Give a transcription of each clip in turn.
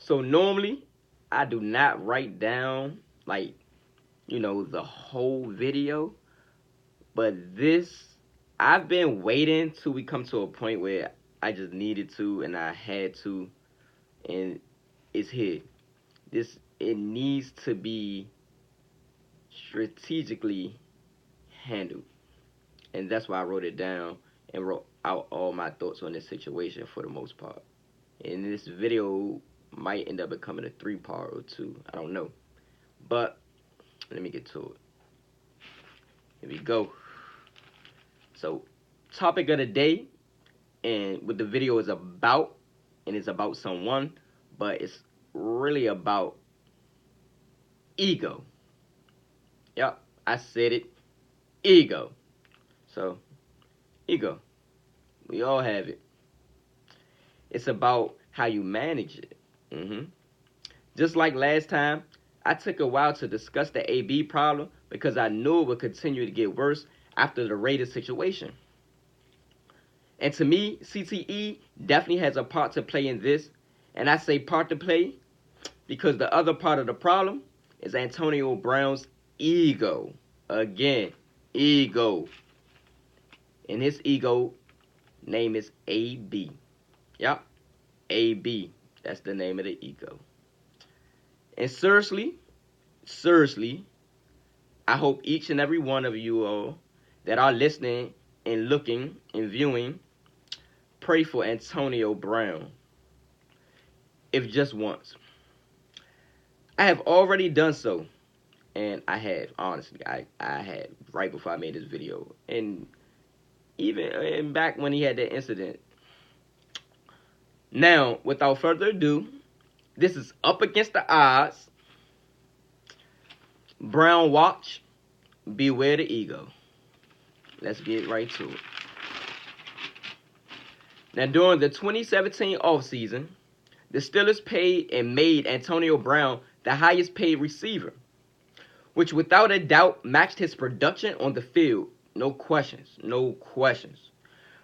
So normally, I do not write down, like, the whole video. But this, I've been waiting till we come to a point where I just needed to and I had to, and it's here. It needs to be strategically handled. And that's why I wrote it down and wrote out all my thoughts on this situation for the most part. And this video might end up becoming a 3-part or two. I don't know. But let me get to it. Here we go. So, topic of the day, and what the video is about, and it's about someone, but it's really about ego. Yep, I said it. Ego. So, ego. We all have it. It's about how you manage it. Just like last time, I took a while to discuss the AB problem because I knew it would continue to get worse after the Raiders situation. And to me, CTE definitely has a part to play in this. And I say part to play because the other part of the problem is Antonio Brown's ego. Again, ego. And his ego name is AB. Yep, AB. That's the name of the ego. And seriously, I hope each and every one of you all that are listening and looking and viewing pray for Antonio Brown, if just once. I have already done so, and I have, honestly, I had right before I made this video, and even back when he had that incident. Now, without further ado, this is Up Against the Odds. Brown watch, beware the ego. Let's get right to it. Now, during the 2017 offseason, the Steelers paid and made Antonio Brown the highest paid receiver, which without a doubt matched his production on the field. No questions.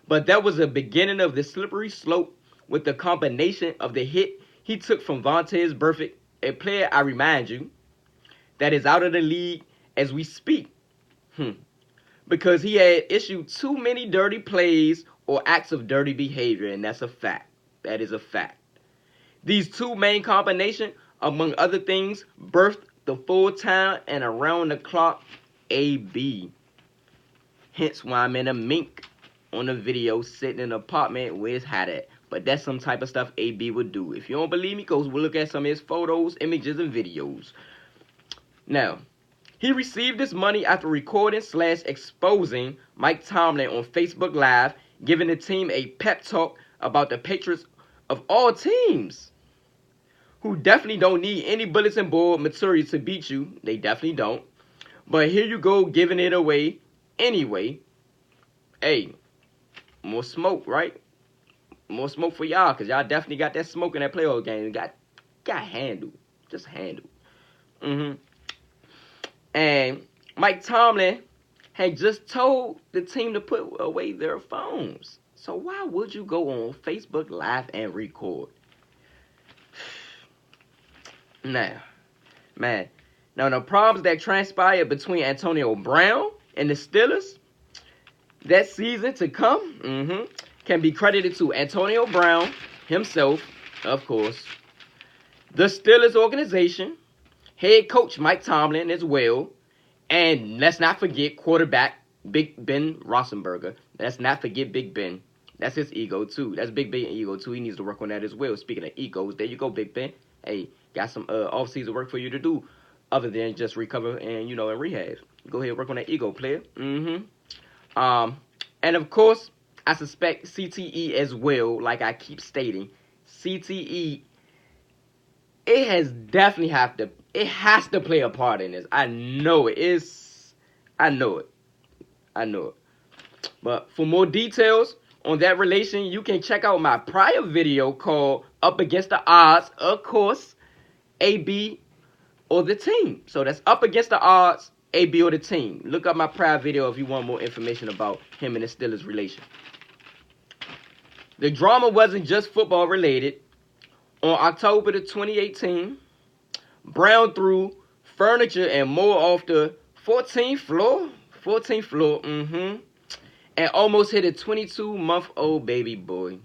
But that was the beginning of the slippery slope with the combination of the hit he took from Vontaze Burfict, a player, I remind you, that is out of the league as we speak. Because he had issued too many dirty plays or acts of dirty behavior, and that's a fact. That is a fact. These two main combinations, among other things, birthed the full-time and around-the-clock AB. Hence why I'm in a mink on the video sitting in an apartment where it's hot at. But that's some type of stuff AB would do. If you don't believe me, go look at some of his photos, images, and videos. Now, he received this money after recording / exposing Mike Tomlin on Facebook Live, giving the team a pep talk about the Patriots of all teams, who definitely don't need any bulletin board material to beat you. They definitely don't. But here you go, giving it away anyway. Hey, more smoke, right? More smoke for y'all, because y'all definitely got that smoke in that playoff game. Got handled. Just handled. And Mike Tomlin had just told the team to put away their phones. So why would you go on Facebook Live and record? Now, the problems that transpired between Antonio Brown and the Steelers that season to come can be credited to Antonio Brown himself, of course, the Steelers organization, head coach Mike Tomlin as well, and let's not forget quarterback Big Ben Roethlisberger. Let's not forget Big Ben. That's his ego too. That's Big Ben ego too. He needs to work on that as well. Speaking of egos, there you go, Big Ben. Hey, got some off-season work for you to do other than just recover and, and rehab. Go ahead and work on that ego, player. And of course, I suspect CTE as well, like I keep stating. CTE, it has to play a part in this. I know it. But for more details on that relation, you can check out my prior video called Up Against the Odds, of course, AB or the team. So that's Up Against the Odds, AB or the team. Look up my prior video if you want more information about him and the Steelers' relation. The drama wasn't just football related. On October the 2018, Brown threw furniture and more off the 14th floor. 14th floor, and almost hit a 22-month-old baby boy.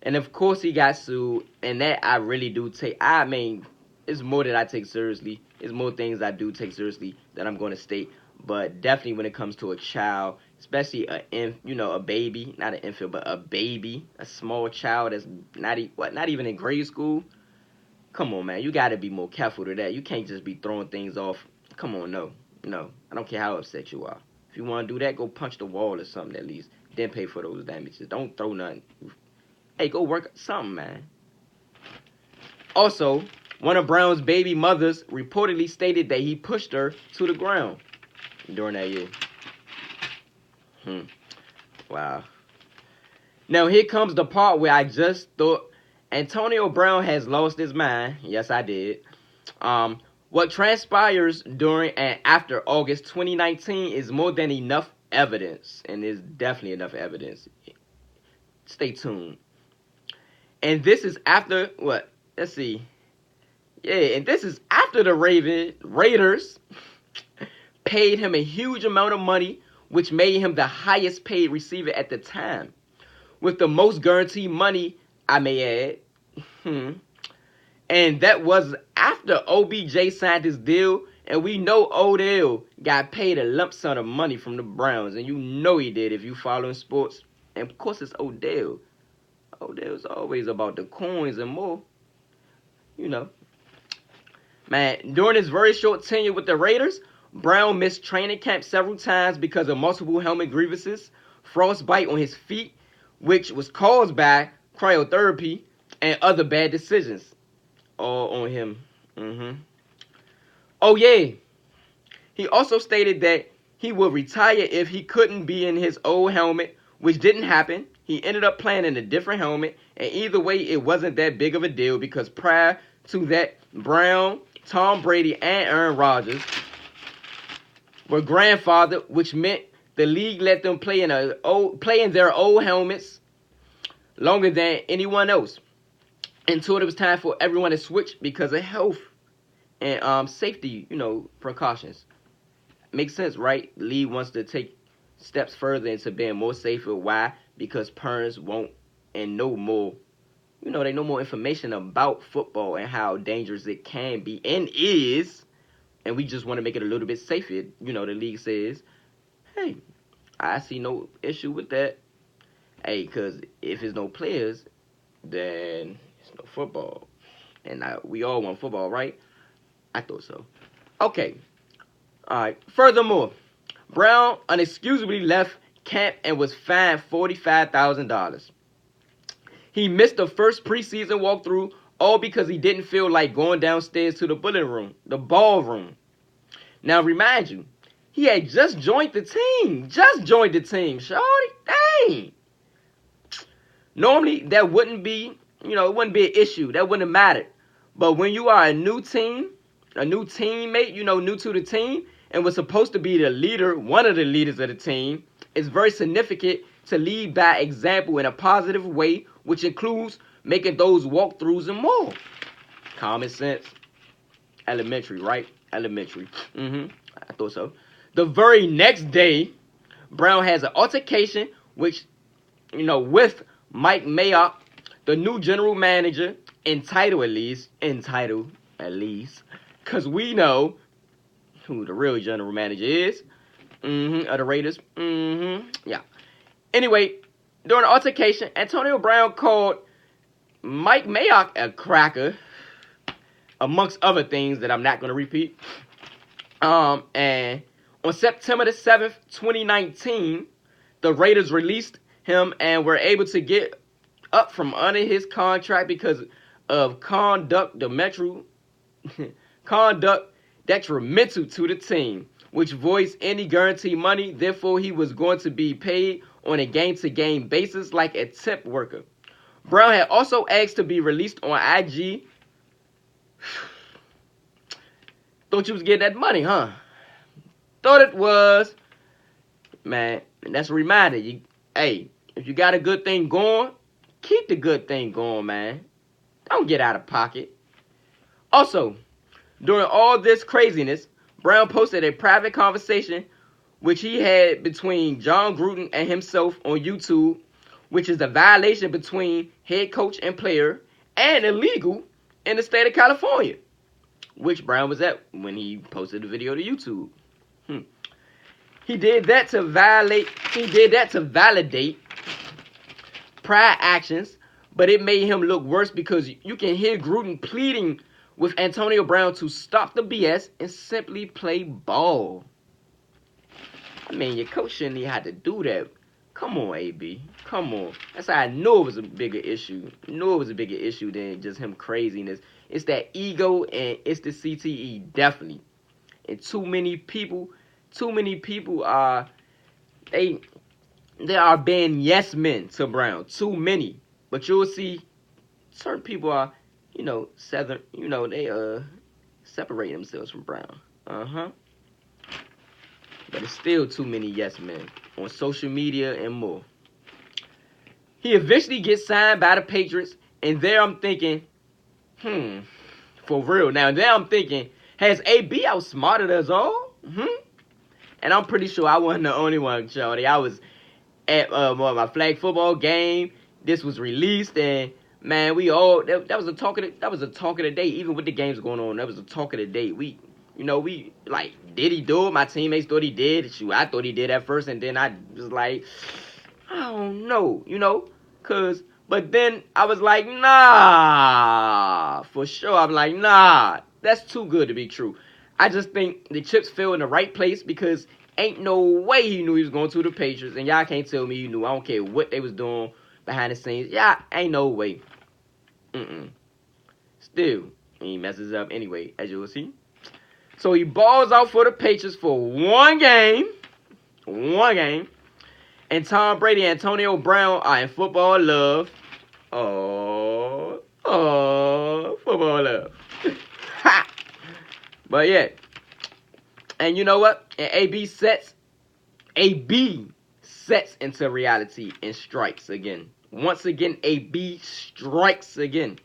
And of course he got sued, and that I really do take. I mean, it's more that I take seriously. It's more things I do take seriously that I'm going to state. But definitely when it comes to a child, especially a baby, not an infant, but a baby, a small child that's not even in grade school. Come on, man, you got to be more careful to that. You can't just be throwing things off. Come on, no, I don't care how upset you are. If you want to do that, go punch the wall or something at least. Then pay for those damages. Don't throw nothing. Hey, go work something, man. Also, one of Brown's baby mothers reportedly stated that he pushed her to the ground during that year. Wow. Now, here comes the part where I just thought Antonio Brown has lost his mind. Yes, I did. What transpires during and after August 2019 is more than enough evidence, and there's definitely enough evidence. Stay tuned. And this is after what? Let's see. Yeah, and this is after the Raiders paid him a huge amount of money, which made him the highest paid receiver at the time, with the most guaranteed money, I may add. And that was after OBJ signed his deal, and we know Odell got paid a lump sum of money from the Browns, and you know he did if you following sports. And of course it's Odell. Odell's always about the coins and more. Man, during his very short tenure with the Raiders, Brown missed training camp several times because of multiple helmet grievances, frostbite on his feet, which was caused by cryotherapy, and other bad decisions. All on him. Oh, yeah. He also stated that he would retire if he couldn't be in his old helmet, which didn't happen. He ended up playing in a different helmet, and either way, it wasn't that big of a deal because prior to that, Brown, Tom Brady, and Aaron Rodgers were grandfathered, which meant the league let them play in their old helmets longer than anyone else until it was time for everyone to switch because of health and safety, precautions. Makes sense, right? The league wants to take steps further into being more safer. Why? Because parents won't and know more. They know more information about football and how dangerous it can be and is. And we just want to make it a little bit safer. The league says, hey, I see no issue with that. Hey, because if there's no players, then it's no football. And we all want football, right? I thought so. Okay. All right. Furthermore, Brown unexcusably left camp and was fined $45,000. He missed the first preseason walkthrough, all because he didn't feel like going downstairs to the ballroom. Now, remind you, he had just joined the team. Shorty, dang. Normally, that wouldn't be, it wouldn't be an issue. That wouldn't have mattered. But when you are a new teammate, new to the team, and was supposed to be the leader, one of the leaders of the team, it's very significant to lead by example in a positive way, which includes making those walkthroughs and more. Common sense. Elementary, right? Elementary. I thought so. The very next day, Brown has an altercation, with Mike Mayock, the new general manager, entitled at least, because we know who the real general manager is, of the Raiders. Yeah. Anyway, during the altercation, Antonio Brown called Mike Mayock a cracker, amongst other things that I'm not going to repeat. And on September the 7th, 2019, the Raiders released him and were able to get up from under his contract because of conduct detrimental to the team, which voids any guaranteed money. Therefore, he was going to be paid on a game-to-game basis like a tip worker. Brown had also asked to be released on IG. Thought you was getting that money, huh? Thought it was. Man, that's a reminder. If you got a good thing going, keep the good thing going, man. Don't get out of pocket. Also, during all this craziness, Brown posted a private conversation which he had between Jon Gruden and himself on YouTube, which is a violation between head coach and player and illegal in the state of California, which Brown was at when he posted the video to YouTube. He did that to validate prior actions, but it made him look worse because you can hear Gruden pleading with Antonio Brown to stop the BS and simply play ball. I mean, your coach shouldn't even have to do that. Come on, AB. Come on. That's how I knew it was a bigger issue. I knew it was a bigger issue than just him craziness. It's that ego and it's the CTE, definitely. And too many people are they are being yes men to Brown. Too many. But you'll see certain people are, they separate themselves from Brown. But it's still too many yes men on social media and more. He eventually gets signed by the Patriots, and there I'm thinking, for real. Now there I'm thinking, has AB outsmarted us all? And I'm pretty sure I wasn't the only one, shorty. I was at my flag football game. This was released, and man, we all that was a talk of the day. Even with the games going on, that was a talk of the day. We like, did he do it? My teammates thought he did. Shoot, I thought he did at first, and then I was like, I don't know, but then I was like, nah, for sure. I'm like, nah, that's too good to be true. I just think the chips fell in the right place because ain't no way he knew he was going to the Patriots, and y'all can't tell me you knew. I don't care what they was doing behind the scenes. Yeah, ain't no way. Still, he messes up anyway, as you will see. So he balls out for the Patriots for one game, and Tom Brady and Antonio Brown are in football love. Oh, football love. But yeah, and you know what? And AB sets into reality and strikes again. Once again, AB strikes again.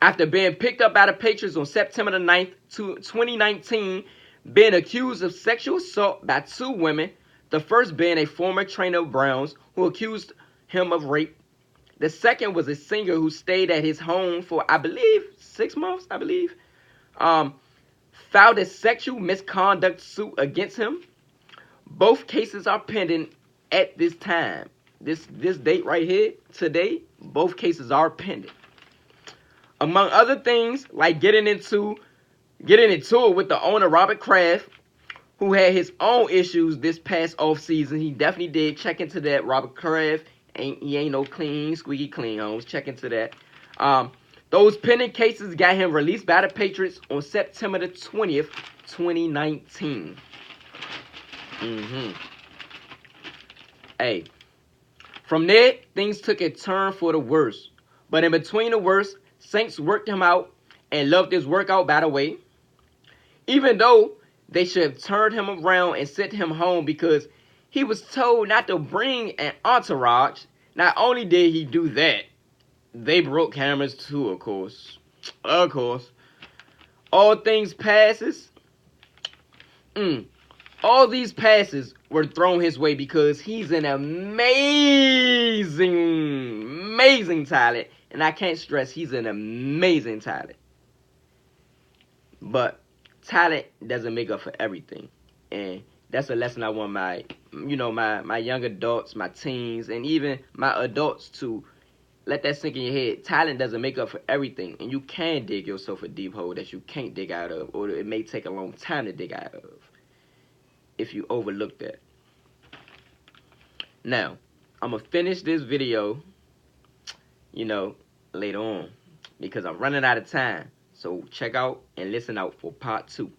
After being picked up by the Patriots on September the 9th, 2019, being accused of sexual assault by two women, the first being a former trainer of Browns who accused him of rape. The second was a singer who stayed at his home for, 6 months, filed a sexual misconduct suit against him. Both cases are pending at this time. This date right here, today, both cases are pending. Among other things, like getting into it with the owner, Robert Kraft, who had his own issues this past offseason. He definitely did. Check into that. Robert Kraft, he ain't no squeaky clean, homes. Check into that. Those pending cases got him released by the Patriots on September the 20th, 2019. Hey, from there, things took a turn for the worse. But in between the worst, Saints worked him out and loved his workout, by the way. Even though they should have turned him around and sent him home because he was told not to bring an entourage. Not only did he do that, they broke cameras too, of course. All these passes were thrown his way because he's an amazing talent. And I can't stress, he's an amazing talent. But talent doesn't make up for everything. And that's a lesson I want my young adults, my teens, and even my adults to let that sink in your head. Talent doesn't make up for everything. And you can dig yourself a deep hole that you can't dig out of, or it may take a long time to dig out of if you overlook that. Now, I'm going to finish this video, later on, because I'm running out of time. So check out and listen out for part 2.